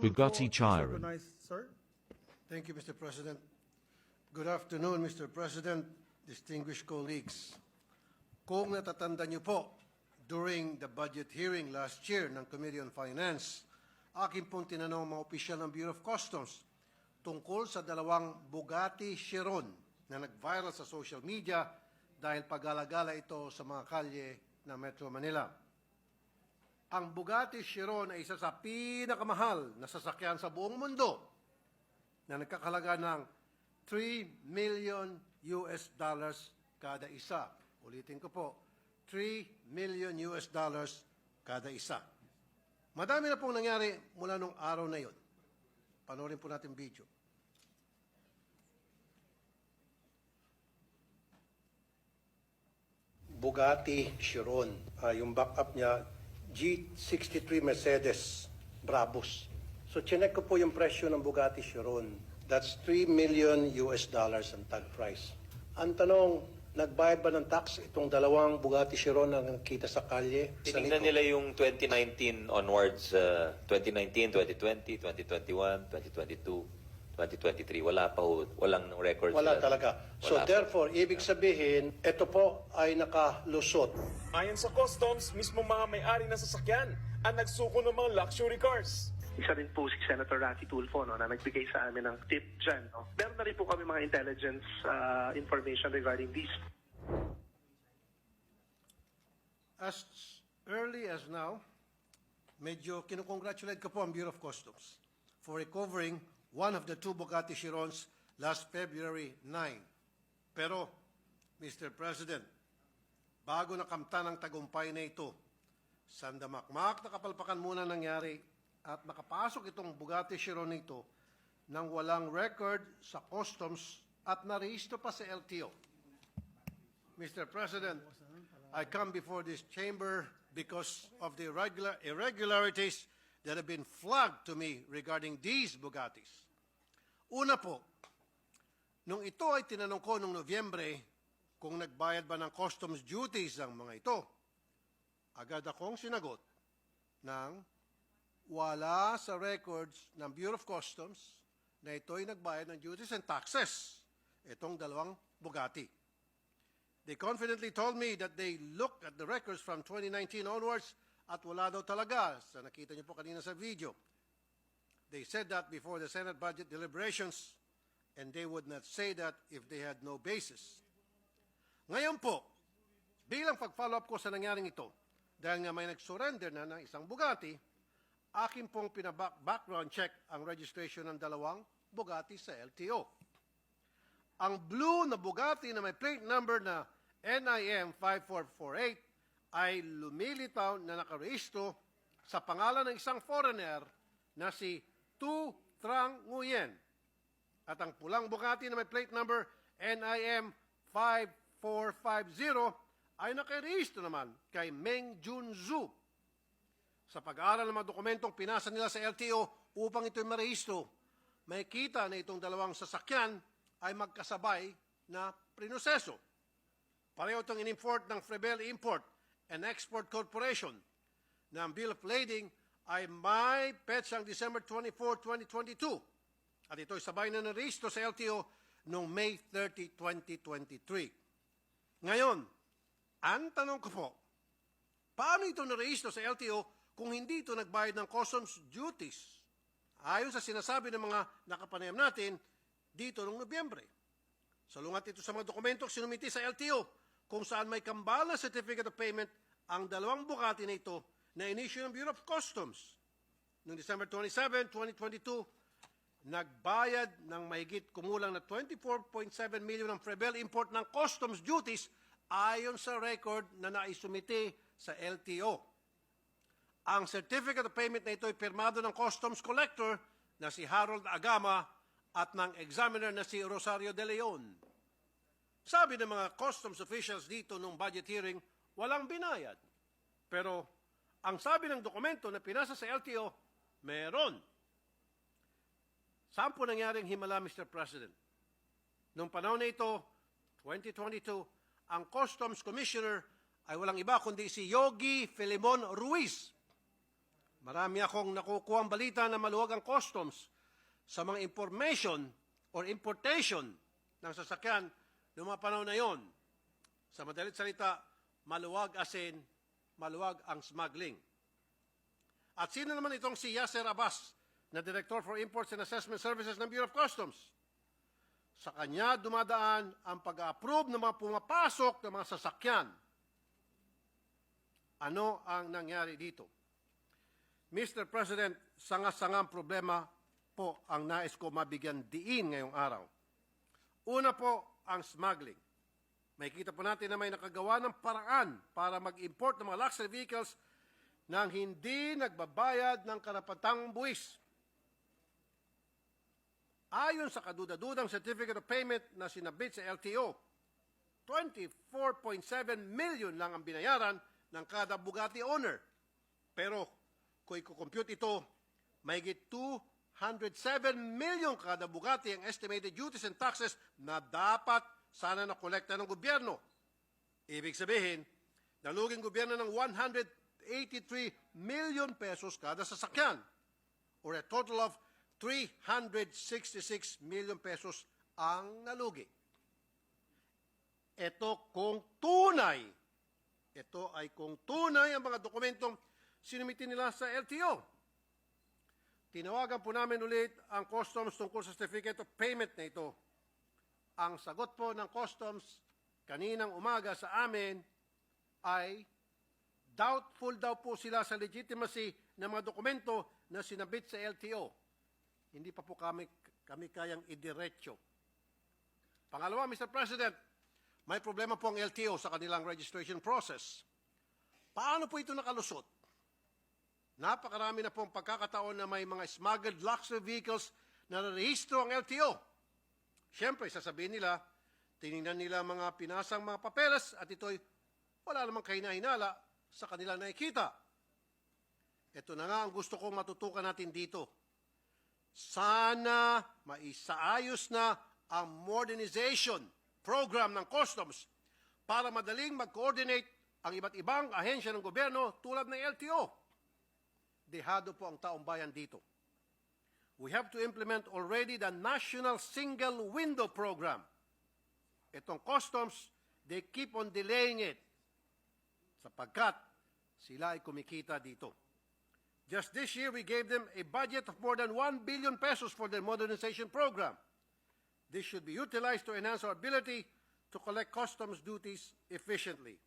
Bugatti Chiron. Sir. Thank you, Mr. President. Good afternoon, Mr. President, distinguished colleagues. Kung natatanda niyo po, during the budget hearing last year ng Committee on Finance, akin pong tinanong mga opisyal ng Bureau of Customs tungkol sa dalawang Bugatti Chiron na nag-viral sa social media dahil pag-alagala ito sa mga kalye ng Metro Manila. Ang Bugatti Chiron ay isa sa pinakamahal na sasakyan sa buong mundo na nagkakalaga ng $3 million kada isa. Ulitin ko po, $3 million kada isa. Madami na pong nangyari mula nung araw na yon. Panoorin po natin video. Bugatti Chiron. Yung backup niya, G63 Mercedes Brabus. So, chinek ko po yung presyo ng Bugatti Chiron. That's $3 million ang tag price. Ang tanong, nagbayad ba ng tax itong dalawang Bugatti Chiron na nakita sa kalye? Tinignan nila yung 2019 onwards, 2019, 2020, 2021, 2022, 2023. Wala pa ho, walang records. Wala talaga. So therefore, ibig sabihin, ito po ay nakalusot. Ayon sa customs, mismo mga may-ari ng sasakyan ang nagsuko ng mga luxury cars. Isa rin po si Senator Raffy Tulfo na nagbigay sa amin ng tip dyan. Meron na rin po kami mga intelligence information regarding these. As early as now, medyo kinukongratulate ko po ang Bureau of Customs for recovering one of the two Bugatti Chirons last February 9. Pero, Mr. President, bago nakamta ng tagumpay na ito, sandamakmak na kapalpakan muna nangyari at nakapasok itong Bugatti Chiron nito nang walang record sa customs at narehistro pa sa LTO. Mr. President, I come before this chamber because of the irregularities that have been flagged to me regarding these Bugattis. Una po, nung ito ay tinanong ko noong Nobyembre kung nagbayad ba ng customs duties ang mga ito, agad akong sinagot ng wala sa records ng Bureau of Customs na ito'y nagbayad ng duties and taxes, itong dalawang Bugatti. They confidently told me that they looked at the records from 2019 onwards at wala daw talaga, sa nakita niyo po kanina sa video. They said that before the Senate budget deliberations and they would not say that if they had no basis. Ngayon po, bilang pag-follow up ko sa nangyaring ito, dahil nga may nag-surrender na ng isang Bugatti, akin pong background check ang registration ng dalawang Bugatti sa LTO. Ang blue na Bugatti na may plate number na NIM 5448 ay lumilitaw na nakarehistro sa pangalan ng isang foreigner na si Tu Trang Nguyen. At ang pulang Bugatti na may plate number NIM 5450 ay nakarehistro naman kay Meng Junzu. Sa pag-aaral ng mga dokumentong pinasa nila sa LTO upang ito'y marehistro, may kita na itong dalawang sasakyan ay magkasabay na prinoseso. Pareho itong in-import ng Frebel Import and Export Corporation na ang bill of lading ay may petsang December 24, 2022 at ito'y sabay na narehistro sa LTO noong May 30, 2023. Ngayon, ang tanong ko po, paano ito narehistro sa LTO kung hindi ito nagbayad ng customs duties? Ayon sa sinasabi ng mga nakapanayam natin dito noong Nobyembre. Salungat ito sa mga dokumentong sinumiti sa LTO kung saan may kambal na certificate of payment ang dalawang Bugatti na ito na in-issue ng Bureau of Customs. Noong December 27, 2022, nagbayad ng mahigit kumulang na 24.7 million ng Frebel Import ng customs duties ayon sa record na naisumiti sa LTO. Ang certificate of payment na ito ay pirmado ng customs collector na si Harold Agama at ng examiner na si Rosario De Leon. Sabi ng mga customs officials dito nung budget hearing, walang binayad. Pero ang sabi ng dokumento na pinasa sa LTO, meron. Saan po nangyaring himala, Mr. President? Noong panahon na ito, 2022, ang Customs Commissioner ay walang iba kundi si Yogi Filimon Ruiz. Marami akong nakukuhang balita na maluwag ang customs sa mga information or importation ng sasakyan noong mga panahon na yon. Sa madalit salita, maluwag as in, maluwag ang smuggling. At sino naman itong si Yasser Abbas, na Director for Imports and Assessment Services ng Bureau of Customs? Sa kanya dumadaan ang pag-approve ng mga pumapasok ng mga sasakyan. Ano ang nangyari dito? Mr. President, sanga-sangang problema po ang nais ko mabigyan diin ngayong araw. Una po, ang smuggling. Makikita po natin na may nakagawa ng paraan para mag-import ng mga luxury vehicles nang hindi nagbabayad ng karapatang buwis. Ayon sa kaduda-dudang Certificate of Payment na sinabit sa LTO, 24.7 million lang ang binayaran ng kada Bugatti owner. Pero kung i-compute ito, mahigit 207 million kada Bugatti ang estimated duties and taxes na dapat sana na-kolekta ng gobyerno. Ibig sabihin, naluging gobyerno ng 183 million pesos kada sasakyan, or a total of 366 million pesos ang nalugi. Ito ay kung tunay ang mga dokumentong sinumitin nila sa LTO. Tinawagan po namin ulit ang customs tungkol sa certificate of payment na ito. Ang sagot po ng customs kaninang umaga sa amin ay doubtful daw po sila sa legitimacy ng mga dokumento na sinabit sa LTO. Hindi pa po kami kayang idiretso. Pangalawa, Mr. President, may problema po ang LTO sa kanilang registration process. Paano po ito nakalusot? Napakarami na pong pagkakataon na may mga smuggled luxury vehicles na narehistro ang LTO. Siyempre, sasabihin nila, tinignan nila mga pinasang mga papeles at ito'y wala namang kahinahinala sa kanila nakikita. Ito na nga ang gusto kong matutukan natin dito. Sana maisaayos na ang modernization program ng customs para madaling mag-coordinate ang iba't ibang ahensya ng gobyerno tulad ng LTO. Dehado po ang taong bayan dito. We have to implement already the National Single Window Program. Itong customs, they keep on delaying it sapagkat sila ay kumikita dito. Just this year, we gave them a budget of more than 1 billion pesos for their modernization program. This should be utilized to enhance our ability to collect customs duties efficiently.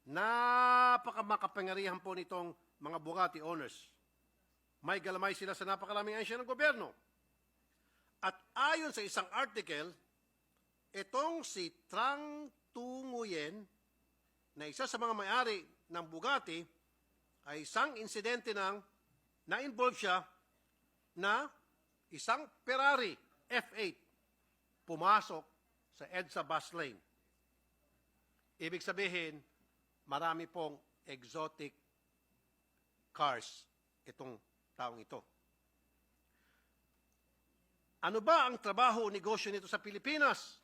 Napakamakapangyarihan po nitong mga Bugatti owners. May galamay sila sa napakaraming ahensya ng gobyerno. At ayon sa isang article, itong si Trang Tu Nguyen, na isa sa mga may-ari ng Bugatti, ay isang insidente nang na-involve siya na isang Ferrari F8 pumasok sa EDSA bus lane. Ibig sabihin, marami pong exotic cars itong taong ito. Ano ba ang trabaho o negosyo nito sa Pilipinas?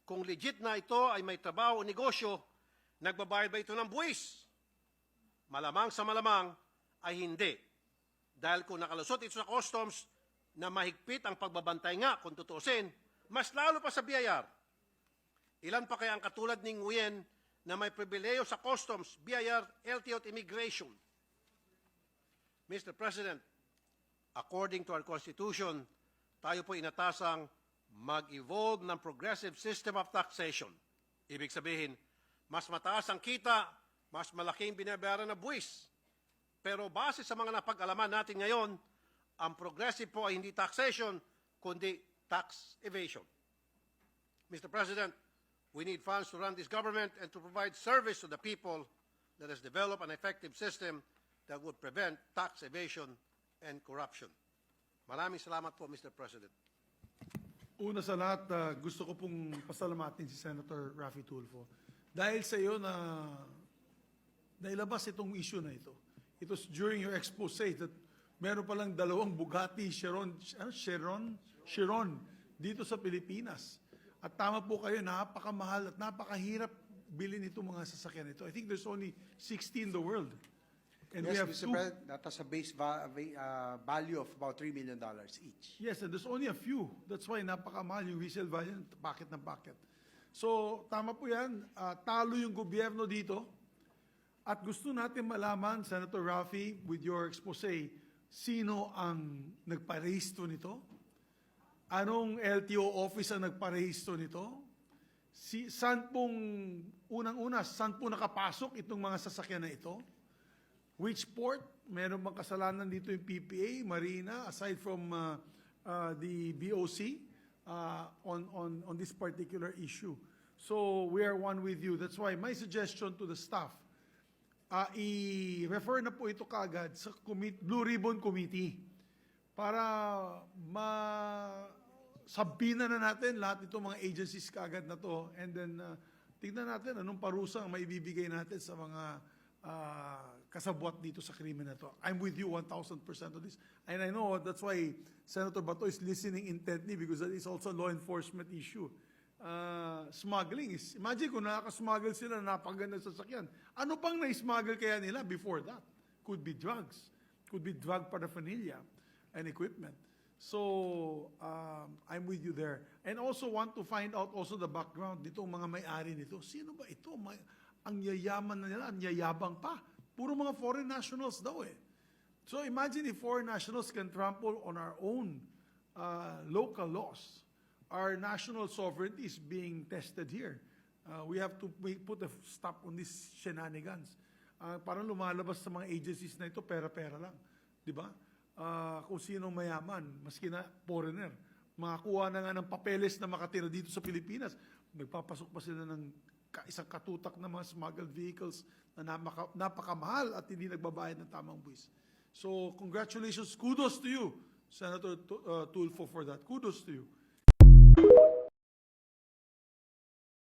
Kung legit na ito ay may trabaho o negosyo, nagbabayad ba ito ng buwis? Malamang sa malamang ay hindi. Dahil kung nakalusot ito sa customs na mahigpit ang pagbabantay nga, kung tutuusin, mas lalo pa sa BIR. Ilan pa kaya ang katulad ni Nguyen na may pribileyo sa customs, BIR, LTO at immigration? Mr. President, according to our Constitution, tayo po inatasang mag-evolve ng progressive system of taxation. Ibig sabihin, mas mataas ang kita, mas malaking binabayaran na buwis. Pero base sa mga napag-alaman natin ngayon, ang progressive po ay hindi taxation, kundi tax evasion. Mr. President, we need funds to run this government and to provide service to the people. Let us develop an effective system that would prevent tax evasion and corruption. Maraming salamat po, Mr. President. Una sa lahat, gusto ko pong pasalamatin si Senator Raffy Tulfo. Dahil sa iyo na nailabas itong issue na ito. It was during your expose that meron palang 2 Bugatti Chiron dito sa Pilipinas. At tama po kayo, napakamahal at napakahirap bilhin itong mga sasakyan ito. I think there's only 60 in the world. And we Yes, have Mr. President, that has a value of about $3 million each. Yes, and there's only a few. That's why napakamahal yung resale value, packet ng packet. So, tama po yan. Talo yung gobyerno dito. At gusto natin malaman, Senator Raffy, with your expose, sino ang nagparehistro nito? Anong LTO office ang nagparehistro nito? Saan pong, unang-una, saan po nakapasok itong mga sasakyan na ito? Which port? Meron bang kasalanan dito yung PPA, Marina, aside from the BOC on this particular issue? So we are one with you. That's why my suggestion to the staff, i-refer na po ito kaagad sa Blue Ribbon Committee para sabina na natin lahat itong mga agencies kaagad na to, and then tignan natin anong parusa ang maibibigay natin sa mga kasabwat dito sa krimen na to. I'm with you 1,000% on this. And I know that's why Senator Bato is listening intently, because that is also a law enforcement issue. Smuggling is, imagine kung nakaka-smuggle sila na napaganda sa sasakyan. Ano pang na-smuggle kaya nila before that? Could be drugs. Could be drug paraphernalia and equipment. So, I'm with you there. And also want to find out also the background nitong mga may-ari nito. Sino ba ito? Ang yayaman na nila, ang yayabang pa. Puro mga foreign nationals daw eh. So imagine if foreign nationals can trample on our own local laws. Our national sovereignty is being tested here. We have to put a stop on these shenanigans. Parang lumalabas sa mga agencies na ito, pera-pera lang. Di ba? Kung sinong mayaman, maski na foreigner, makakuha na nga ng papeles na makatira dito sa Pilipinas, nagpapasok pa sila ng isang katutak na mga smuggled vehicles na napakamahal at hindi nagbabayad ng tamang buwis. So, congratulations, kudos to you, Senator Tulfo, for that. Kudos to you.